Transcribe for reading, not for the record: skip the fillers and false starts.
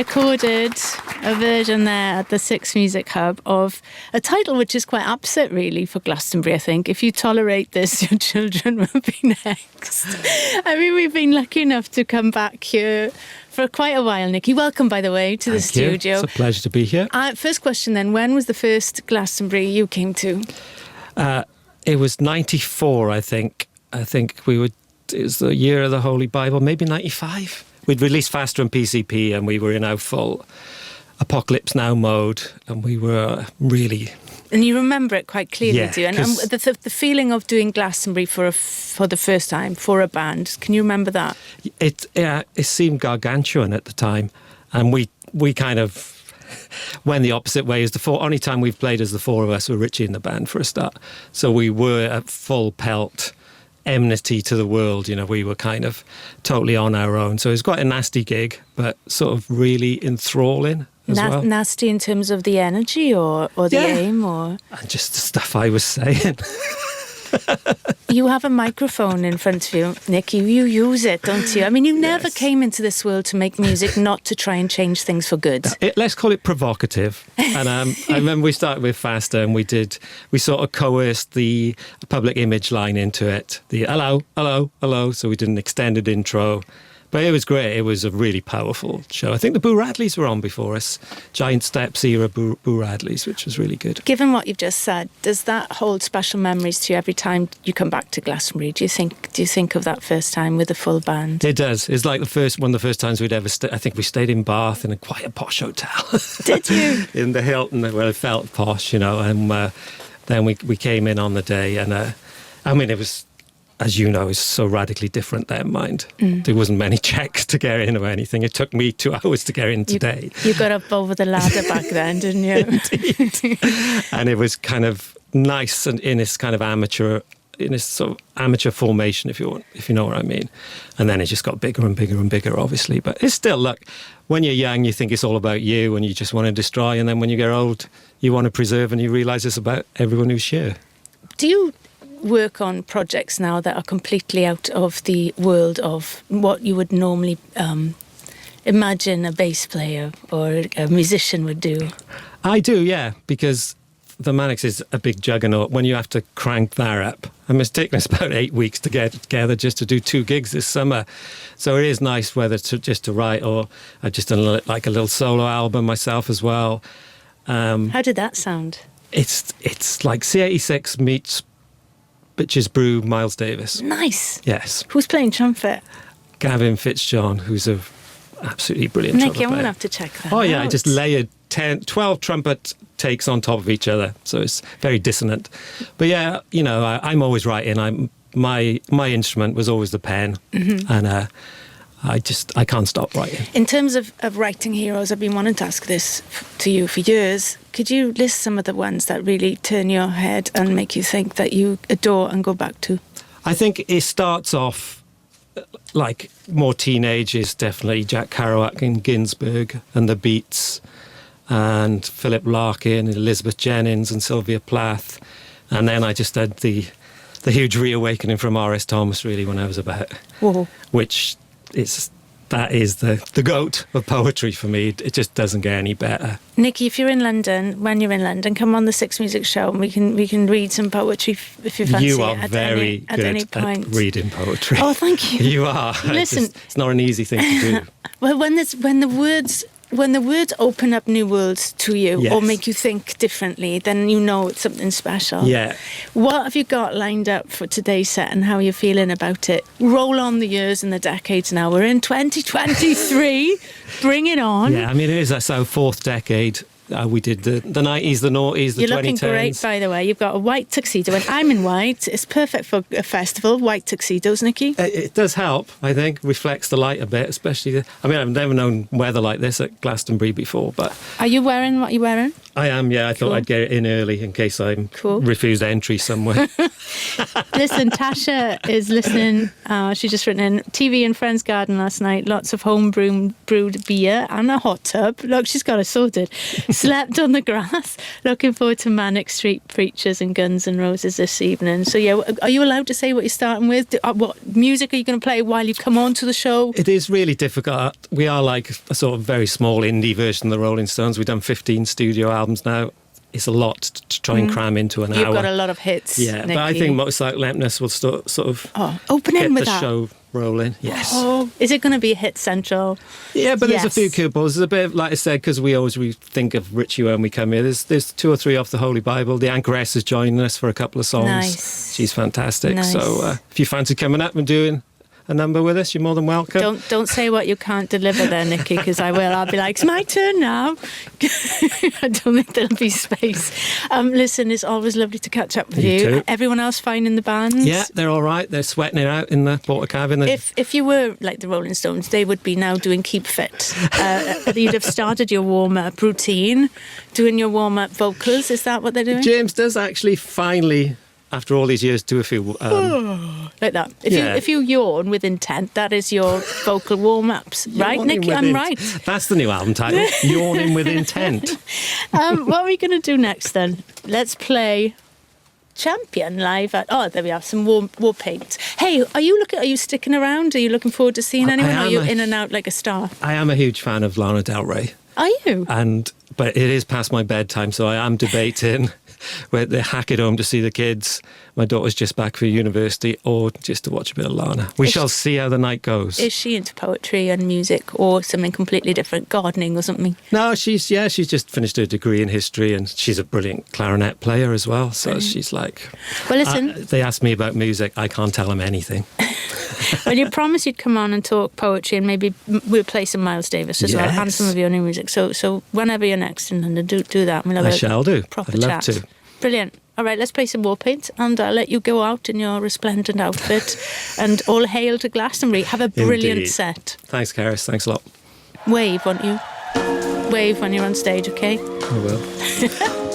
recorded a version there at the Six Music Hub of a title which is quite apposite, really, for Glastonbury, I think. If you tolerate this, your children will be next. I mean, we've been lucky enough to come back here for quite a while, Nicky. Welcome, by the way, to the studio. It's a pleasure to be here. First question then, when was the first Glastonbury you came to? It was 94, I think. It was the year of the Holy Bible, maybe 95. We'd released Faster and PCP and we were in our full Apocalypse Now mode and we were really... And you remember it quite clearly, yeah, do you? And the feeling of doing Glastonbury for the first time, for a band, can you remember that? It seemed gargantuan at the time. And we kind of went the opposite way. As only time we've played as the four of us were Richey in the band for a start. So we were at full pelt, enmity to the world, we were kind of totally on our own. So it was quite a nasty gig, but sort of really enthralling as well. Nasty in terms of the energy or the aim? Or And just the stuff I was saying. You have a microphone in front of you, Nicky. You use it, don't you? I mean, you never came into this world to make music not to try and change things for good. Let's call it provocative. And I remember we started with Faster and we sort of coerced the public image line into it. The hello, hello, hello. So we did an extended intro. But it was great. It was a really powerful show. I think the Boo Radleys were on before us. Giant Steps era Boo Radleys, which was really good. Given what you've just said, does that hold special memories to you every time you come back to Glastonbury? Do you think of that first time with the full band? It does. It's like one of the first times we'd ever I think we stayed in Bath in quite a posh hotel. Did you? In the Hilton, where it felt posh, and then we came in on the day and it was... As you know, is so radically different then, mind. There wasn't many checks to get in or anything. It took me 2 hours to get in today. You got up over the ladder back then, didn't you? Indeed. And it was kind of nice and in this kind of amateur formation, if you know what I mean. And then it just got bigger and bigger and bigger, obviously. But it's still, look, when you're young, you think it's all about you and you just want to destroy. And then when you get old, you want to preserve and you realise it's about everyone who's here. Do you work on projects now that are completely out of the world of what you would normally imagine a bass player or a musician would do? I do, yeah, because the Manics is a big juggernaut when you have to crank that up. I mean, it's taken us about 8 weeks to get together just to do 2 gigs this summer. So it is nice whether just to write or I've just done like a little solo album myself as well. How did that sound? It's like C86 meets Bitches Brew, Miles Davis. Nice. Yes. Who's playing trumpet? Gavin Fitzjohn, who's a absolutely brilliant trumpet Nicky, I'm player. going to have to check that out. I just layered 12 trumpet takes on top of each other. So it's very dissonant. But yeah, I'm always writing. My instrument was always the pen. Mm-hmm. And I can't stop writing. In terms of writing heroes, I've been wanting to ask this to you for years. Could you list some of the ones that really turn your head and make you think that you adore and go back to? I think it starts off like more teenagers, definitely Jack Kerouac and Ginsberg and the Beats and Philip Larkin and Elizabeth Jennings and Sylvia Plath. And then I just had the huge reawakening from R.S. Thomas, really, when I was about, Whoa. Which... that is the goat of poetry for me. It just doesn't get any better. Nicky, if you're in London, when you're in London, come on the Six Music Show and we can read some poetry if you fancy it. You are very good at reading poetry. Oh, thank you. You are. Listen, it's not an easy thing to do. Well, when the words open up new worlds to you, yes, or make you think differently, then you know it's something special. Yeah. What have you got lined up for today's set and how are you feeling about it? Roll on the years and the decades now. We're in 2023. Bring it on. Yeah, I mean, that's our 4th decade. We did the 90s, the noughties, the 2010s. You're looking great, by the way. You've got a white tuxedo, and I'm in white. It's perfect for a festival. White tuxedos, Nicky. It does help, I think. Reflects the light a bit, especially... I've never known weather like this at Glastonbury before, but... Are you wearing what you're wearing? I am, yeah. I thought Cool. I'd get it in early in case I'm Cool. refused entry somewhere. Listen, Tasha is listening. She's just written in TV in Friend's garden last night. Lots of home brewed beer and a hot tub. Look, she's got it sorted. Slept on the grass. Looking forward to Manic Street Preachers and Guns N' Roses this evening. So yeah, are you allowed to say what you're starting with? What music are you going to play while you come on to the show? It is really difficult. We are like a sort of very small indie version of the Rolling Stones. We've done 15 studio albums now. It's a lot to try and cram into an hour. You've got a lot of hits, Yeah, Nicky. but I think Motorcycle Emptiness will sort of open get in with the that. show rolling. Yes. Oh, is it going to be Hit Central? Yeah, but there's a Yes. few couples. There's a bit, like I said, because we think of Richey when we come here. There's 2 or 3 off the Holy Bible. The Anchoress is joining us for a couple of songs. Nice. She's fantastic. Nice. So if you fancy coming up and doing a number with us, you're more than welcome. Don't say what you can't deliver there, Nicky, because I will. I'll be like, it's my turn now. I don't think there'll be space. Listen, it's always lovely to catch up with You you. too. Everyone else fine in the bands? Yeah, they're all right. They're sweating it out in the Portakabin. If you were like the Rolling Stones, they would be now doing Keep Fit. You'd have started your warm-up routine, doing your warm-up vocals. Is that what they're doing? James does actually finally, after all these years, do a few... Like that. Yeah. If you yawn with intent, that is your vocal warm-ups. Right, Yawning Nicky? with I'm int- right. That's the new album title, Yawning with Intent. What are we going to do next then? Let's play Champion live at... Oh, there we are, some war paint. Hey, are you sticking around? Are you looking forward to seeing anyone? Or are you in and out like a star? I am a huge fan of Lana Del Rey. Are you? But it is past my bedtime, so I am debating whether they hack it home to see the kids. My daughter's just back for university, or just to watch a bit of Lana. We shall see how the night goes. Is she into poetry and music or something completely different, gardening or something? No, she's just finished her degree in history, and she's a brilliant clarinet player as well. So she's like, Well, listen, they ask me about music, I can't tell them anything. well, you promised you'd come on and talk poetry, and maybe we'll play some Miles Davis as well, and Yes. some of your new music. So whenever you're next in London, do that. We'll have I a shall do. proper I'd love chat. to. Brilliant. All right, let's play some war paint, and I'll let you go out in your resplendent outfit. And all hail to Glastonbury. Have a brilliant Indeed. set. Thanks, Cerys. Thanks a lot. Wave, won't you? Wave when you're on stage, okay? I will.